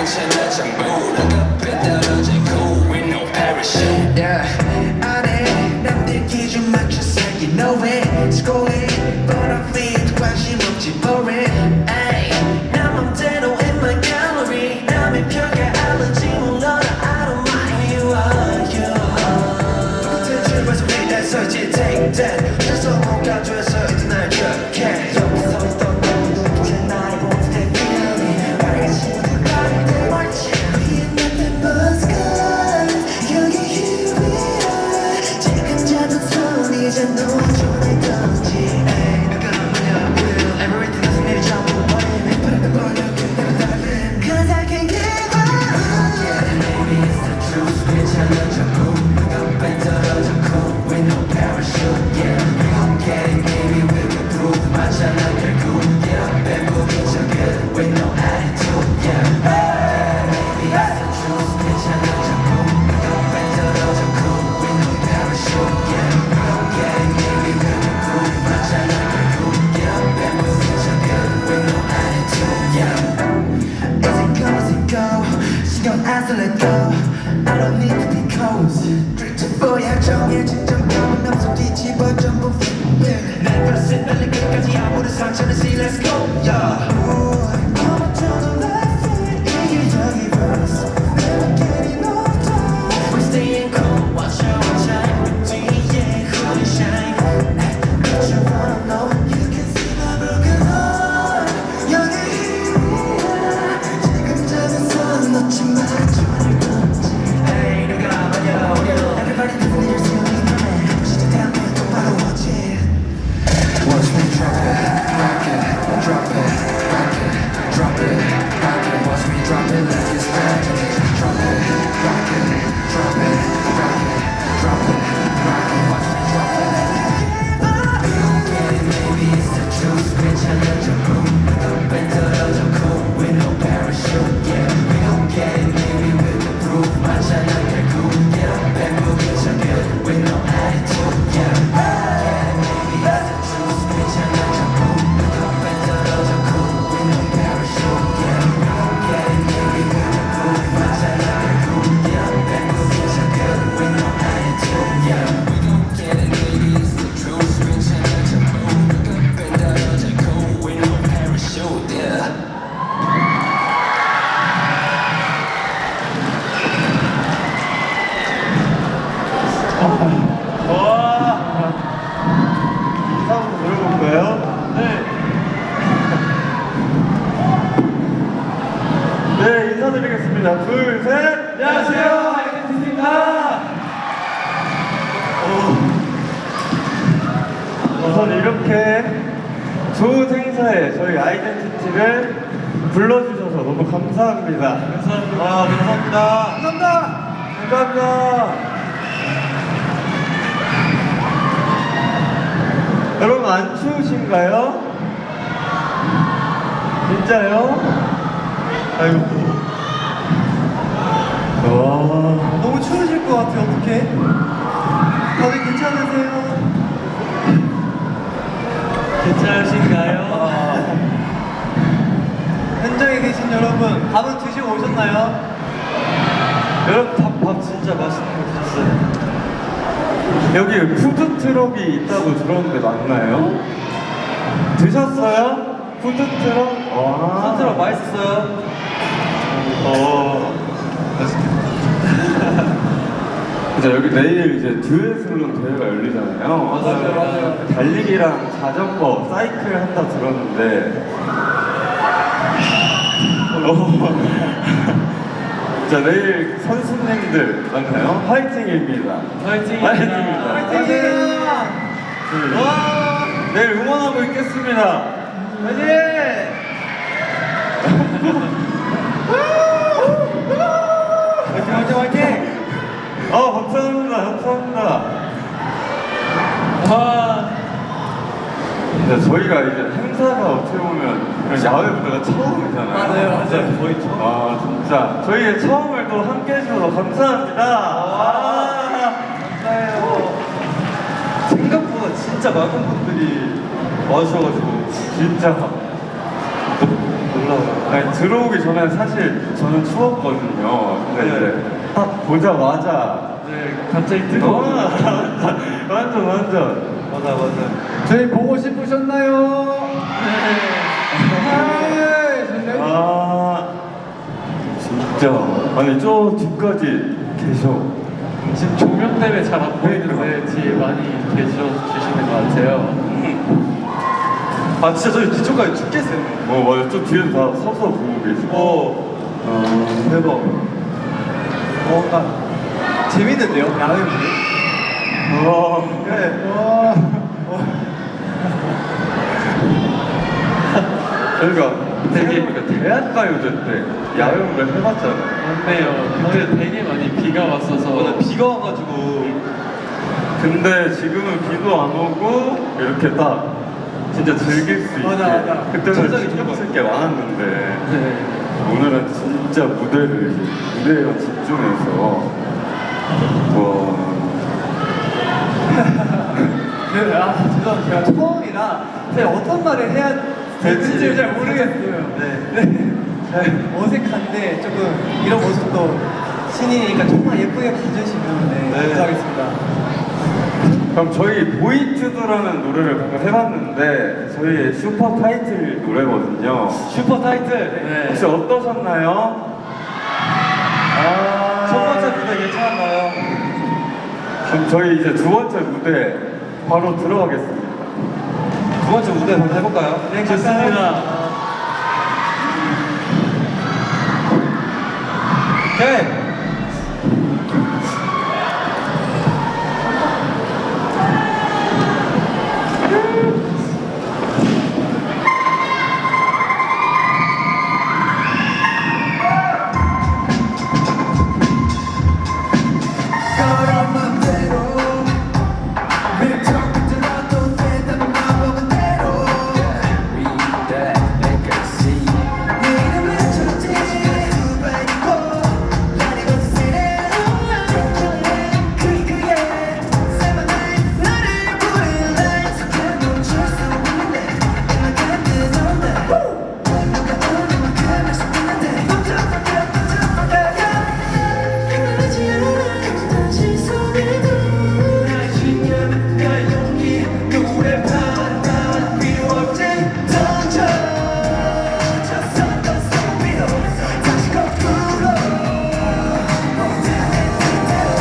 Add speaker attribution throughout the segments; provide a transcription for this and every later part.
Speaker 1: 괜찮아 전부 한꺼번에 떨어지고 with no parachute.
Speaker 2: Yeah, 안에 남들 기준 맞춰서 you know it. It's going, but I feel 관심 없지 boring. Ay, 나 맘대로 in my gallery. 남의 평가 알지 몰라 I don't mind you are you. 똑같은 줄에서 매일 서지 take that. just a whole 가져서 이제 날 기억해. 여기서 있던 너무 눈부신 나의 모습의 feeling. 빨간 신호등 가릴 때 말지. 위에 nothing but sky. 여기 here we are. 지금 잡은 손 이제 놓아줘 날 던지. Ay, 누가 뭐냐 will. Everything doesn't need a jump on the button. 바람에 걸려 그대로 달린. Cause I can't give up. Yeah, maybe it's the truth. 괜찮아 전부 한꺼번에 떨어져 cool with no parachute. Yeah, we gon' get it, baby, we can prove. 맞잖아 결국. Yeah, 뱀국인 척 good with no attitude. Yeah, maybe it's the truth. 괜찮아 전부 한꺼번에 떨어져 cool with no parachute. Yeah, we gon' get it, baby, we can prove. 맞잖아 결국. Yeah, 뱀국인 척 good with no attitude. Yeah, as it go, as it go. 신경 안 써, let go. I don't need to be cozy. 보야 정해진 정답은 없어 뒤집어 전부 Never sit 빨리 끝까지 아무런 상처는 see let's go yeah. 아무튼 let's say 이기적인 verse Never getting no time We're staying cool watch our time 뒤에 who shine What you wanna know You can see my broken heart 여기 here 지금 잡은 손 놓지 마 조언을 던지 Hey 누가 말야 Everybody doesn't need your ceiling man Push it down there don't matter watch it Watch me drop it, rock it, drop it, rock it, drop it, rock it Watch me drop it like it's magic Drop it, rock it, drop it, rock it, drop it, rock it Watch me drop it We gon' get it, maybe it's the truth 괜찮아 전부 한꺼번에 떨어져 cool with no parachute Yeah, we gon' get it, maybe we can prove 맞잖아 결국 Yeah, 뱀국인 척 good with no attitude Yeah, maybe it's the truth 괜찮아 전부 한꺼번에 떨어져 cool with no parachute Yeah, we gon' get it, maybe we can prove 맞잖아 결국 Yeah, 뱀국인 척 good with no attitude Yeah, we gon' get it, maybe it's the truth 괜찮아 전부 한꺼번에 떨어져 cool with no parachute Yeah
Speaker 3: 와, 인사 한번 들어볼까요? 네. 네, 인사드리겠습니다. 둘, 셋. 안녕하세요, 아이덴티티입니다. 우선 이렇게 좋은 행사에 저희 아이덴티티를 불러주셔서 너무 감사합니다. 감사합니다. 와, 감사합니다. 감사합니다. 감사합니다. 여러분 안 추우신가요? 진짜요? 아이고. 와. 너무 추우실 것 같아요. 어떡해? 다들 괜찮으세요? 괜찮으신가요? 현장에 계신 여러분, 밥은 드시고 오셨나요? 여러분 밥 진짜 맛있는 거 드셨어요? 여기 푸드트럭이 있다고 들었는데 맞나요? 드셨어요? 푸드트럭? 와. 푸드트럭 맛있었어요? 맛있겠다. 자, 여기 내일 이제 듀엣슬론 대회가 열리잖아요. 맞아요. 달리기랑 자전거, 사이클 한다 들었는데. 자, 내일 선수님들 만나요. 화이팅입니다. 화이팅입니다. 화이팅! 와, 내일 응원하고 있겠습니다. 화이팅! 화이팅! 감사합니다. 감사합니다. 근데 저희가 이제 행사가 어떻게 보면 야외 무대가 처음이잖아요. 맞아요. 거의 처음. 진짜 저희의 처음을 또 함께 해주셔서 감사합니다. 감사해요. 생각보다 진짜 많은 분들이 와주셔가지고 진짜 놀라워요. 아니, 들어오기 전에 사실 저는 추웠거든요. 근데
Speaker 4: 네.
Speaker 3: 이제 딱 보자마자
Speaker 4: 네, 갑자기 뜨거워.
Speaker 3: 완전
Speaker 4: 맞아.
Speaker 5: 저희 보고 싶으셨나요? 네. 좋네요.
Speaker 3: 아 진짜 아니 저 뒤까지 계셔.
Speaker 4: 지금 조명 때문에 잘 안 보이는데 뒤에 많이 계셔주시는 것 같아요.
Speaker 5: 아 진짜 저희 뒤쪽까지 죽겠어요.
Speaker 3: 맞아 좀 뒤에서 다 서서 보고 계시고.
Speaker 5: 대박. 뭔가 재밌는데요? 야외분이? 네.
Speaker 3: 저희가
Speaker 4: 되게-
Speaker 3: 대학가요제 때 야외 무대 해봤잖아요.
Speaker 4: 맞네요. 그때 되게 많이 비가 왔어서
Speaker 5: 비가 와가지고
Speaker 3: 근데 지금은 비도 안 오고 이렇게 딱 진짜 즐길 수 있게.
Speaker 5: 맞아.
Speaker 3: 그때는
Speaker 5: 천장이
Speaker 3: 신경 쓸 게 많았는데
Speaker 4: 네.
Speaker 3: 오늘은 진짜 무대를 무대에 집중해서
Speaker 5: 죄송합니다. 제가 처음이라 제가 어떤 말을 해야 될지 잘 모르겠어요. 네. 어색한데 조금 이런 모습도 신인이니까 정말 예쁘게 봐주시면 네. 감사하겠습니다.
Speaker 3: 그럼 저희 보이투드라는 노래를 방금 해봤는데 저희의 슈퍼 타이틀 노래거든요.
Speaker 5: 슈퍼 타이틀.
Speaker 4: 네.
Speaker 3: 혹시 어떠셨나요?
Speaker 5: 첫 번째 무대 괜찮았나요?
Speaker 3: 그럼 저희 이제 두 번째 무대 바로 들어가겠습니다.
Speaker 5: 두 번째 무대 한번 해볼까요?
Speaker 4: 네, 좋습니다.
Speaker 5: 오케이.
Speaker 2: 걸어 맘대로 왜 자꾸 들어도 된다는 마법은 대로 Read that, make us see 내 이름을 쳐지지 두발이고 나를 거스르는 그게 새만한 나를 부른 light 멈출 수 없는데 음악은 뜨는데 누가 오는 만큼 할수 있는데 멈춰 다시 손을 들 나의 신념 나의 용기 누구의 바람 필요 없지 던져 저 선던 소리로 다시 거꾸로 모든 내 뜻대로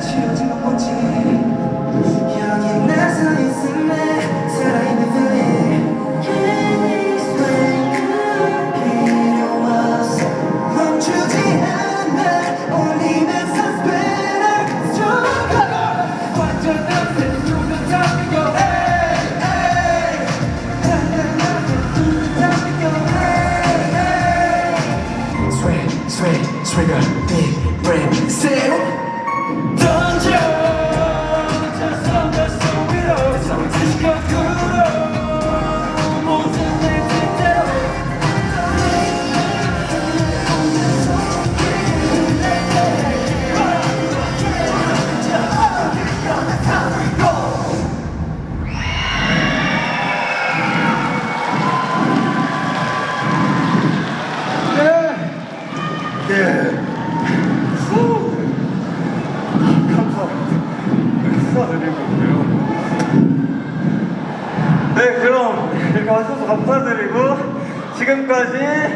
Speaker 2: 지어지는 뭔지 여기 나서 있을래 살아있는 feeling Can't explain 필요 없어 멈추지 않아 올리는 suspender 좁아가 완전한 새 눈을 잡히고 Swagger, big brand, 새로 던져 저 선별 속으로 다시 거꾸로 모든 내 뜻대로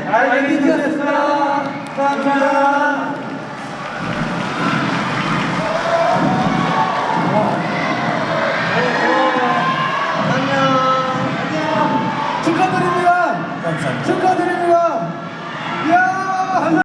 Speaker 5: 아이디였습니다. 감사합니다. 안녕. 축하드립니다. 감사합니다. 축하드립니다.